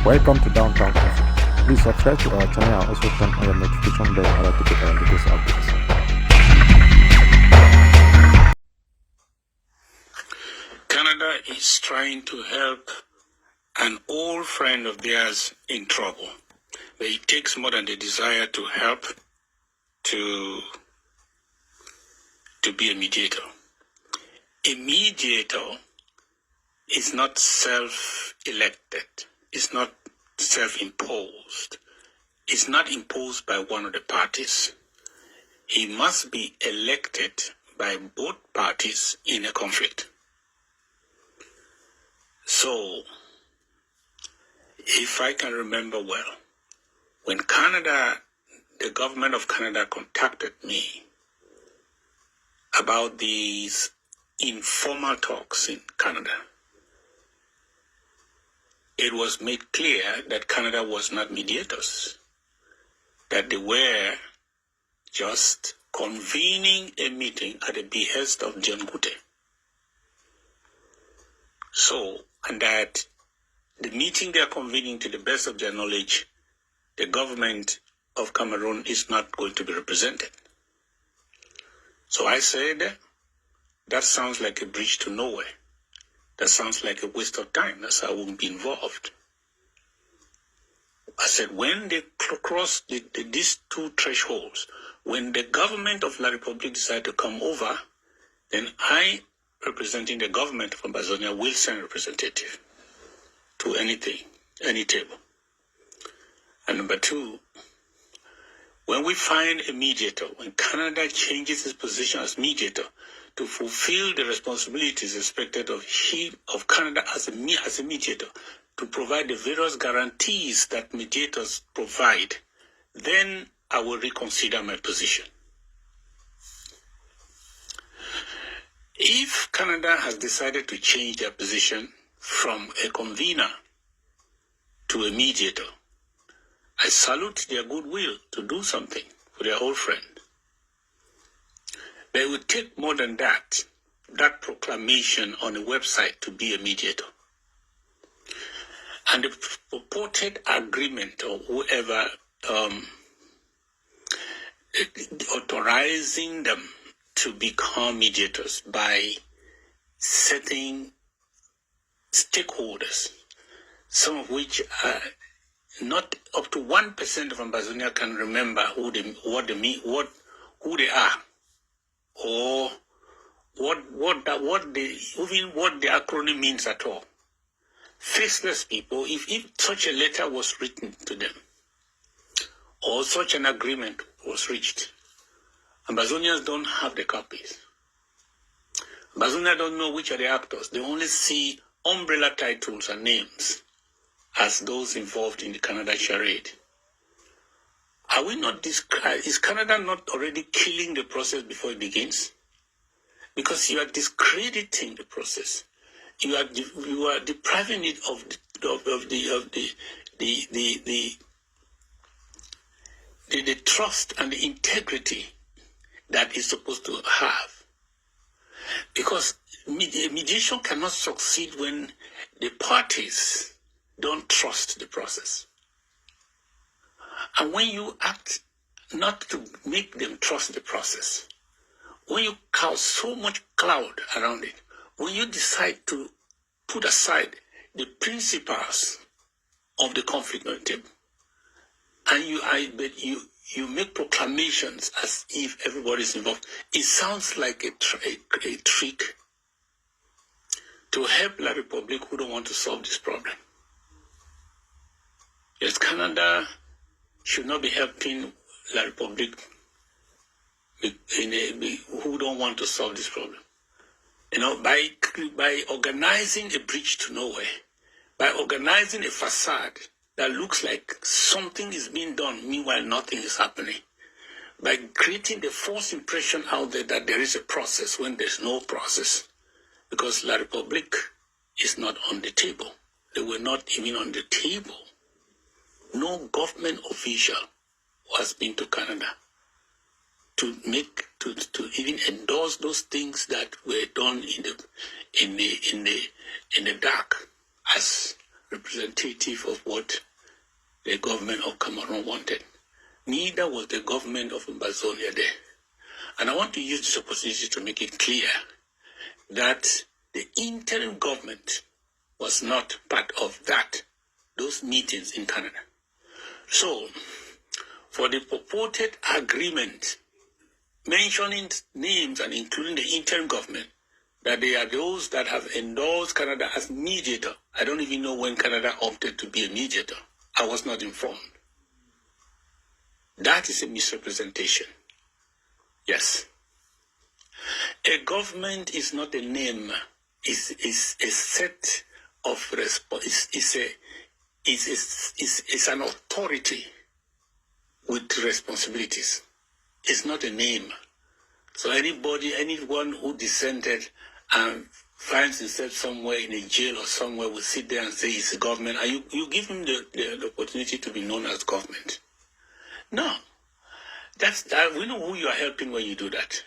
Welcome to Downtown Cafe. Please subscribe to our channel and also turn on your notification bell in order to get our latest updates. Canada is trying to help an old friend of theirs in trouble. But it takes more than the desire to help to be a mediator. A mediator is not self-elected. It's not self-imposed. It's not imposed by one of the parties. He must be elected by both parties in a conflict. So, if I can remember well, when the government of Canada contacted me about these informal talks in Canada, it was made clear that Canada was not mediators, that they were just convening a meeting at the behest of John Gute. So, and that the meeting they are convening, to the best of their knowledge, the government of Cameroon is not going to be represented. So I said, that sounds like a bridge to nowhere. That sounds like a waste of time. That's how I won't be involved. I said, when they cross these two thresholds, when the government of La République decide to come over, then I, representing the government of Amazonia, will send a representative to any table. And number two, when we find a mediator, when Canada changes its position as mediator to fulfill the responsibilities expected of Canada as a mediator, to provide the various guarantees that mediators provide, then I will reconsider my position. If Canada has decided to change their position from a convener to a mediator, I salute their goodwill to do something for their old friend. But it would take more than that proclamation on a website to be a mediator. And the purported agreement or whoever authorizing them to become mediators by setting stakeholders, some of which are not up to 1% of Amazonia can remember who they are, or what the acronym means at all. Faceless people, if such a letter was written to them, or such an agreement was reached, Amazonians don't have the copies. Amazonians don't know which are the actors. They only see umbrella titles and names as those involved in the Canada charade. Is Canada not already killing the process before it begins? Because you are discrediting the process. You are depriving it of the trust and the integrity that it's supposed to have. Because mediation cannot succeed when the parties don't trust the process. And when you act not to make them trust the process, when you cause so much cloud around it, when you decide to put aside the principles of the conflict on the table, and you make proclamations as if everybody's involved, it sounds like a trick to help La République who don't want to solve this problem. Yes, Canada should not be helping La République who don't want to solve this problem. By organizing a bridge to nowhere, by organizing a facade that looks like something is being done, meanwhile nothing is happening, by creating the false impression out there that there is a process when there's no process, because La République is not on the table. They were not even on the table. No government official has been to Canada to even endorse those things that were done in the dark as representative of what the government of Cameroon wanted. Neither was the government of Ambazonia there. And I want to use this opportunity to make it clear that the interim government was not part of those meetings in Canada. So, for the purported agreement mentioning names and including the interim government, that they are those that have endorsed Canada as mediator. I don't even know when Canada opted to be a mediator. I was not informed. That is a misrepresentation. Yes. A government is not a name. It's a set of it's an authority with responsibilities. It's not a name. So anyone who dissented and finds himself somewhere in a jail or somewhere will sit there and say it's a government, and you give him the opportunity to be known as government. No. We know who you are helping when you do that.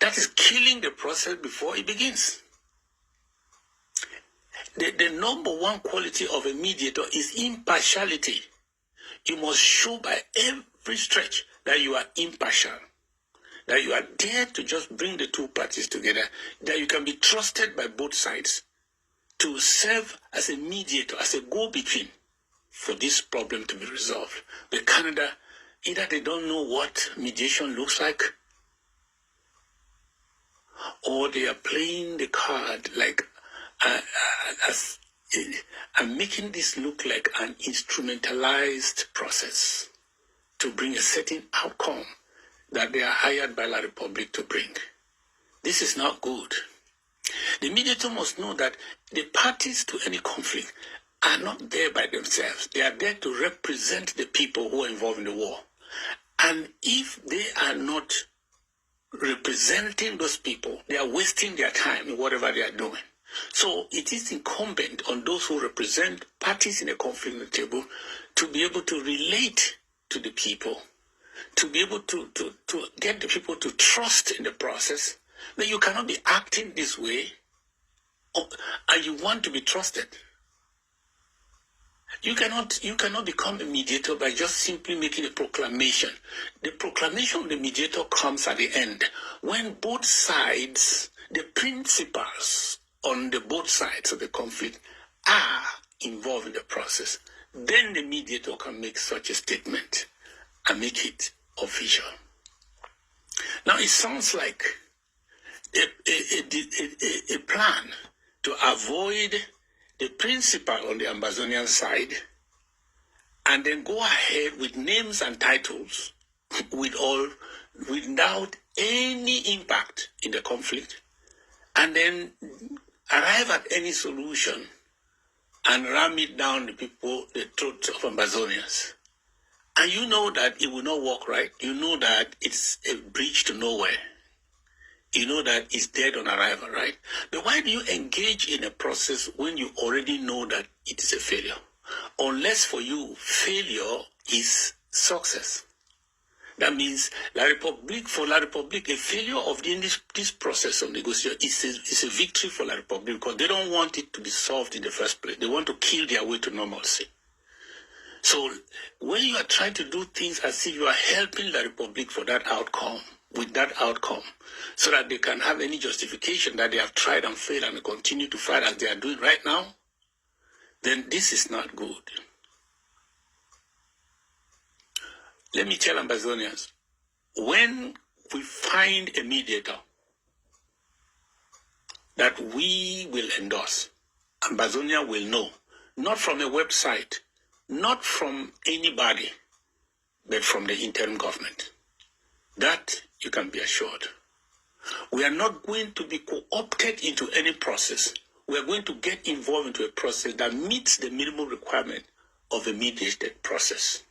That is killing the process before it begins. The number one quality of a mediator is impartiality. You must show by every stretch that you are impartial, that you are there to just bring the two parties together, that you can be trusted by both sides to serve as a mediator, as a go-between for this problem to be resolved. But Canada, either they don't know what mediation looks like, or they are playing the card like and making this look like an instrumentalized process to bring a certain outcome that they are hired by La Republic to bring. This is not good. The mediator must know that the parties to any conflict are not there by themselves. They are there to represent the people who are involved in the war. And if they are not representing those people, they are wasting their time in whatever they are doing. So it is incumbent on those who represent parties in a conflict on the table to be able to relate to the people, to be able to get the people to trust in the process. That you cannot be acting this way and you want to be trusted. You cannot become a mediator by just simply making a proclamation. The proclamation of the mediator comes at the end when both sides, the principals on the both sides of the conflict are involved in the process. Then the mediator can make such a statement and make it official. Now it sounds like a plan to avoid the principal on the Ambazonian side and then go ahead with names and titles without any impact in the conflict, and then arrive at any solution and ram it down the throats of Ambazonians. And you know that it will not work, right? You know that it's a bridge to nowhere. You know that it's dead on arrival, right? But why do you engage in a process when you already know that it is a failure? Unless for you, failure is success. That means for La Republique, a failure of this process of negotiation is a victory for La Republique because they don't want it to be solved in the first place. They want to kill their way to normalcy. So when you are trying to do things as if you are helping La Republique for that outcome, with that outcome, so that they can have any justification that they have tried and failed and continue to fight as they are doing right now, then this is not good. Let me tell Ambazonians, when we find a mediator that we will endorse, Ambazonia will know, not from a website, not from anybody, but from the interim government. That you can be assured. We are not going to be co-opted into any process. We are going to get involved into a process that meets the minimum requirement of a mediated process.